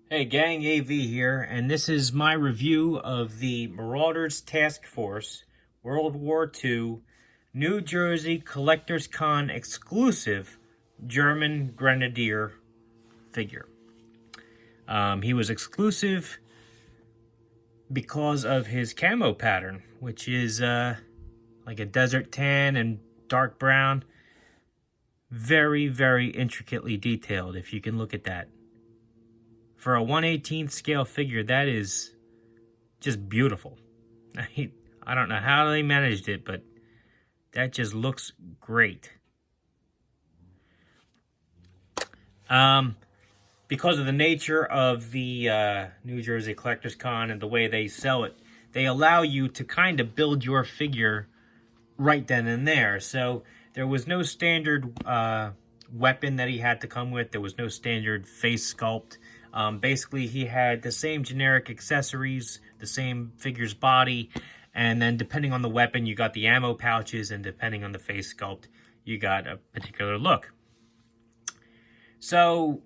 Hey gang, AV here, and this is my review of the Marauders Task Force World War II New Jersey Collector's Con exclusive German Grenadier figure. He was exclusive because of his camo pattern, which is like a desert tan and dark brown. Very, very intricately detailed, if you can look at that. For a 1/18th scale figure, that is just beautiful. I don't know how they managed it, but that just looks great. Because of the nature of the New Jersey Collector's Con and the way they sell it, they allow you to kind of build your figure right then and there. So there was no standard weapon that he had to come with. There was no standard face sculpt. Basically, he had the same generic accessories, the same figure's body, and then depending on the weapon, you got the ammo pouches, and depending on the face sculpt, you got a particular look. So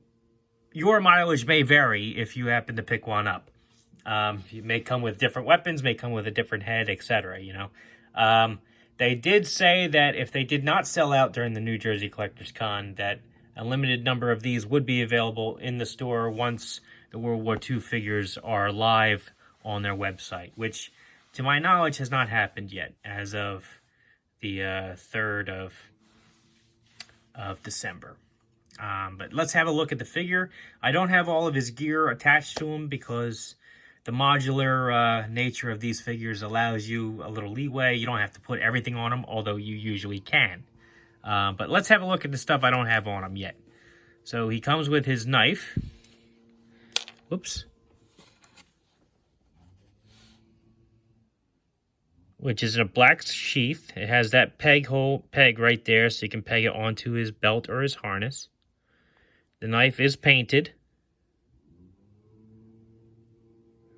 your mileage may vary if you happen to pick one up. You may come with different weapons, may come with a different head, etc. They did say that if they did not sell out during the New Jersey Collector's Con, that a limited number of these would be available in the store once the World War II figures are live on their website, which, to my knowledge, has not happened yet as of the 3rd of December. But let's have a look at the figure. I don't have all of his gear attached to him because the modular nature of these figures allows you a little leeway. You don't have to put everything on them, although you usually can. But let's have a look at the stuff I don't have on him yet. So he comes with his knife. Whoops. Which is in a black sheath. It has that peg right there, so you can peg it onto his belt or his harness. The knife is painted.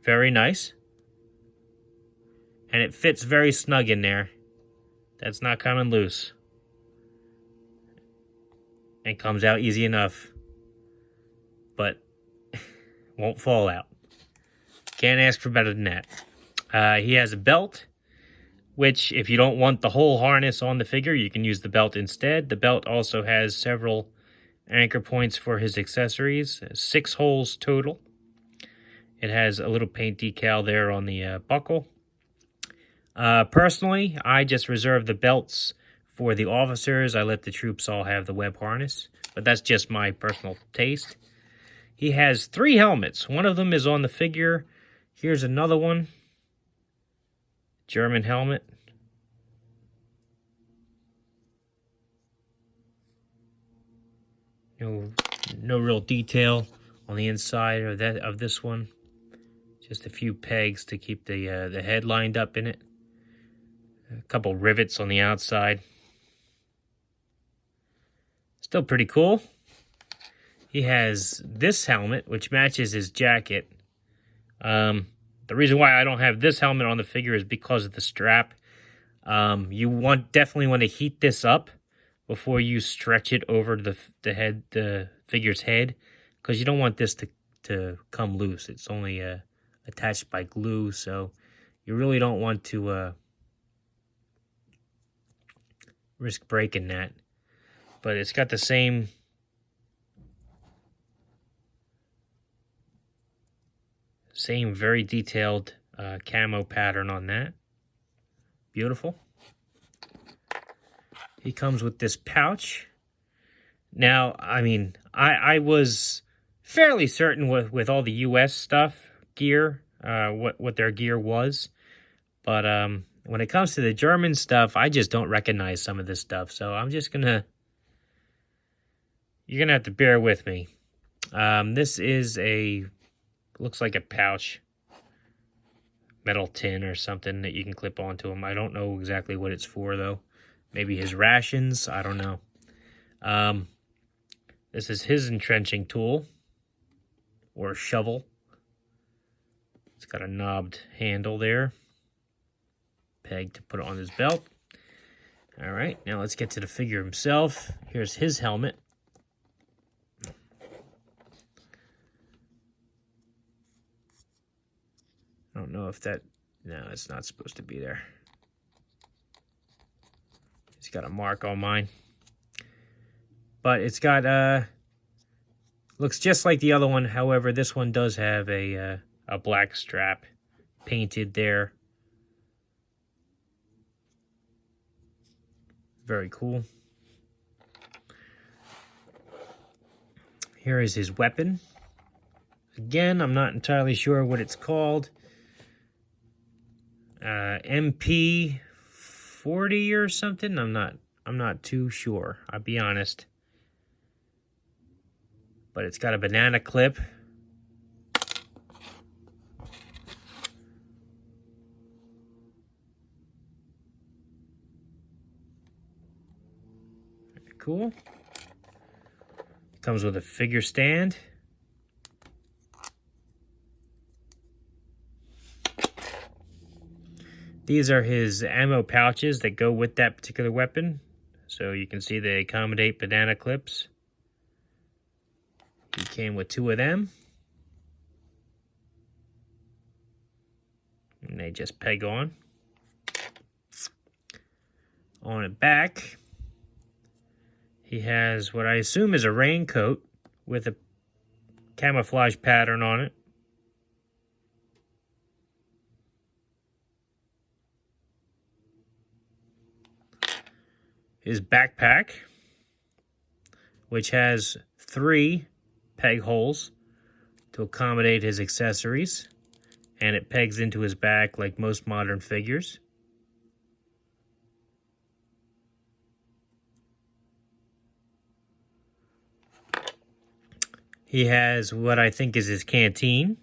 Very nice. And it fits very snug in there. That's not coming loose. And comes out easy enough. But won't fall out. Can't ask for better than that. He has a belt, which if you don't want the whole harness on the figure, you can use the belt instead. The belt also has several anchor points for his accessories. 6 holes total. It has a little paint decal there on the buckle. Personally, I just reserve the belts for the officers. I let the troops all have the web harness, but that's just my personal taste. He has 3 helmets. One of them is on the figure. Here's another one. German helmet. No real detail on the inside of this one. Just a few pegs to keep the head lined up in it. A couple rivets on the outside. Still pretty cool. He has this helmet, which matches his jacket. The reason why I don't have this helmet on the figure is because of the strap. You definitely want to heat this up before you stretch it over the figure's head, because you don't want this to come loose. It's only attached by glue, so you really don't want to risk breaking that. But it's got the same very detailed camo pattern on that. Beautiful. He comes with this pouch. Now, I mean, I was fairly certain with all the U.S. stuff, gear, what their gear was. But when it comes to the German stuff, I just don't recognize some of this stuff. So I'm just you're going to have to bear with me. This is looks like a pouch. Metal tin or something that you can clip onto him. I don't know exactly what it's for, though. Maybe his rations. I don't know. This is his entrenching tool. Or shovel. It's got a knobbed handle there. Peg to put it on his belt. Alright, now let's get to the figure himself. Here's his helmet. know if that... No, it's not supposed to be there. It's got a mark on mine. But it's got... looks just like the other one. However, this one does have a black strap painted there. Very cool. Here is his weapon. Again, I'm not entirely sure what it's called. MP 40 or something. I'm not too sure. I'll be honest. But it's got a banana clip. Very cool. Comes with a figure stand. These are his ammo pouches that go with that particular weapon. So you can see they accommodate banana clips. He came with 2 of them. And they just peg on. On the back, he has what I assume is a raincoat with a camouflage pattern on it. His backpack, which has 3 peg holes to accommodate his accessories, and it pegs into his back like most modern figures. He has what I think is his canteen.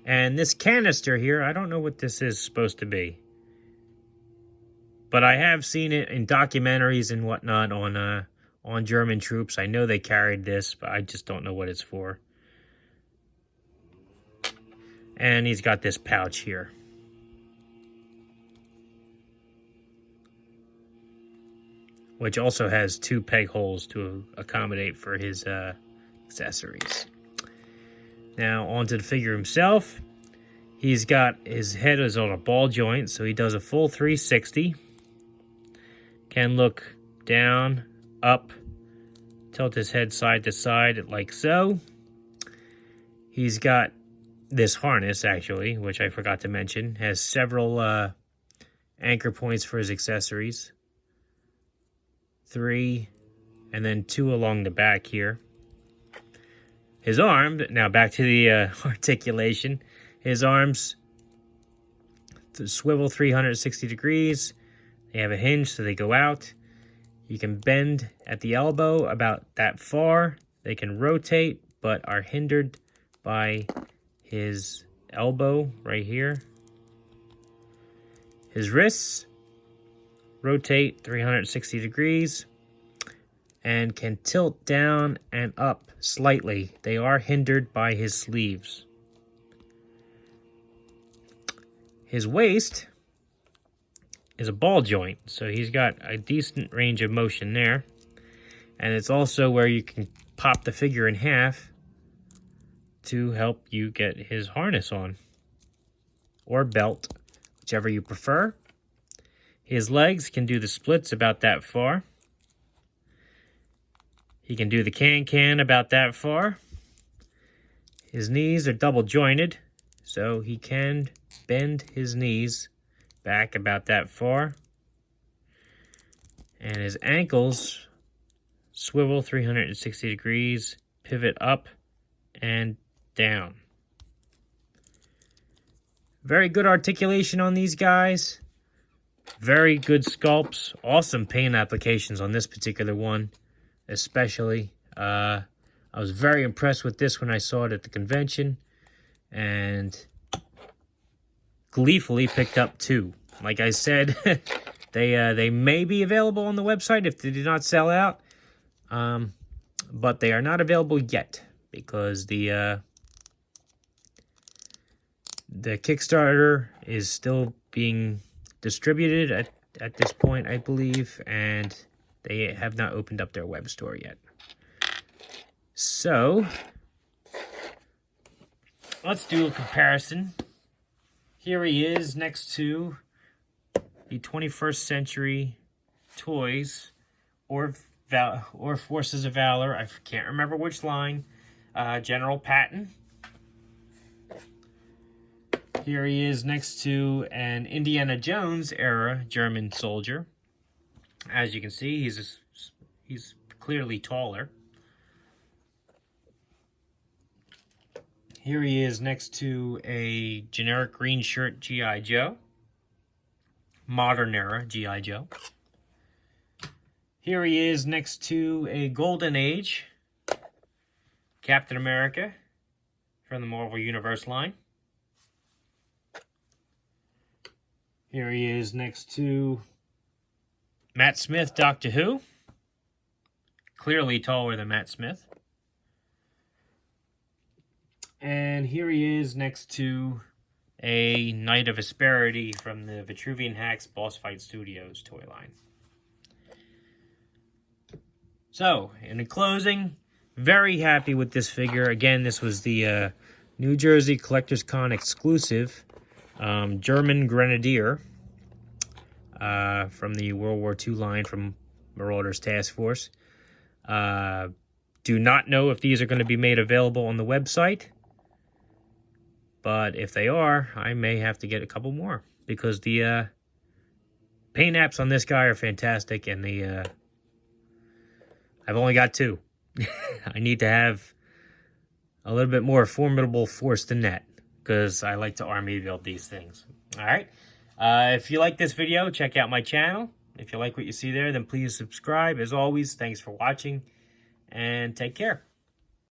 And this canister here, I don't know what this is supposed to be. But I have seen it in documentaries and whatnot on German troops. I know they carried this, but I just don't know what it's for. And he's got this pouch here. Which also has 2 peg holes to accommodate for his accessories. Now, onto the figure himself. He's got his head is on a ball joint, so he does a full 360. Can look down, up, tilt his head side to side like so. He's got this harness, actually, which I forgot to mention. Has several anchor points for his accessories. 3, and then 2 along the back here. His arm, now back to the articulation. His arms swivel 360 degrees. They have a hinge so they go out. You can bend at the elbow about that far. They can rotate but are hindered by his elbow right here. His wrists rotate 360 degrees and can tilt down and up slightly. They are hindered by his sleeves. His waist is a ball joint, so he's got a decent range of motion there. And it's also where you can pop the figure in half to help you get his harness on. Or belt, whichever you prefer. His legs can do the splits about that far. He can do the can about that far. His knees are double jointed, so he can bend his knees back about that far. And his ankles swivel 360 degrees, pivot up and down. Very good articulation on these guys. Very good sculpts. Awesome paint applications on this particular one, especially. I was very impressed with this when I saw it at the convention, and gleefully picked up 2. Like I said, they may be available on the website if they do not sell out, but they are not available yet because the Kickstarter is still being distributed at this point, I believe, and They have not opened up their web store yet. So, let's do a comparison. Here he is next to the 21st Century Toys or Forces of Valor. I can't remember which line. General Patton. Here he is next to an Indiana Jones era German soldier. As you can see, he's clearly taller. Here he is next to a generic green shirt G.I. Joe. Modern era G.I. Joe. Here he is next to a Golden Age Captain America from the Marvel Universe line. Here he is next to Matt Smith, Doctor Who. Clearly taller than Matt Smith. And here he is next to a Knight of Asperity from the Vitruvian Hacks Boss Fight Studios toy line. So, in closing, very happy with this figure. Again, this was the New Jersey Collectors Con exclusive German Grenadier from the World War II line from Marauders Task Force. Do not know if these are going to be made available on the website. But if they are, I may have to get a couple more. Because the paint apps on this guy are fantastic. And the I've only got 2. I need to have a little bit more formidable force than that. Because I like to army build these things. Alright. If you like this video, check out my channel. If you like what you see there, then please subscribe. As always, thanks for watching. And take care.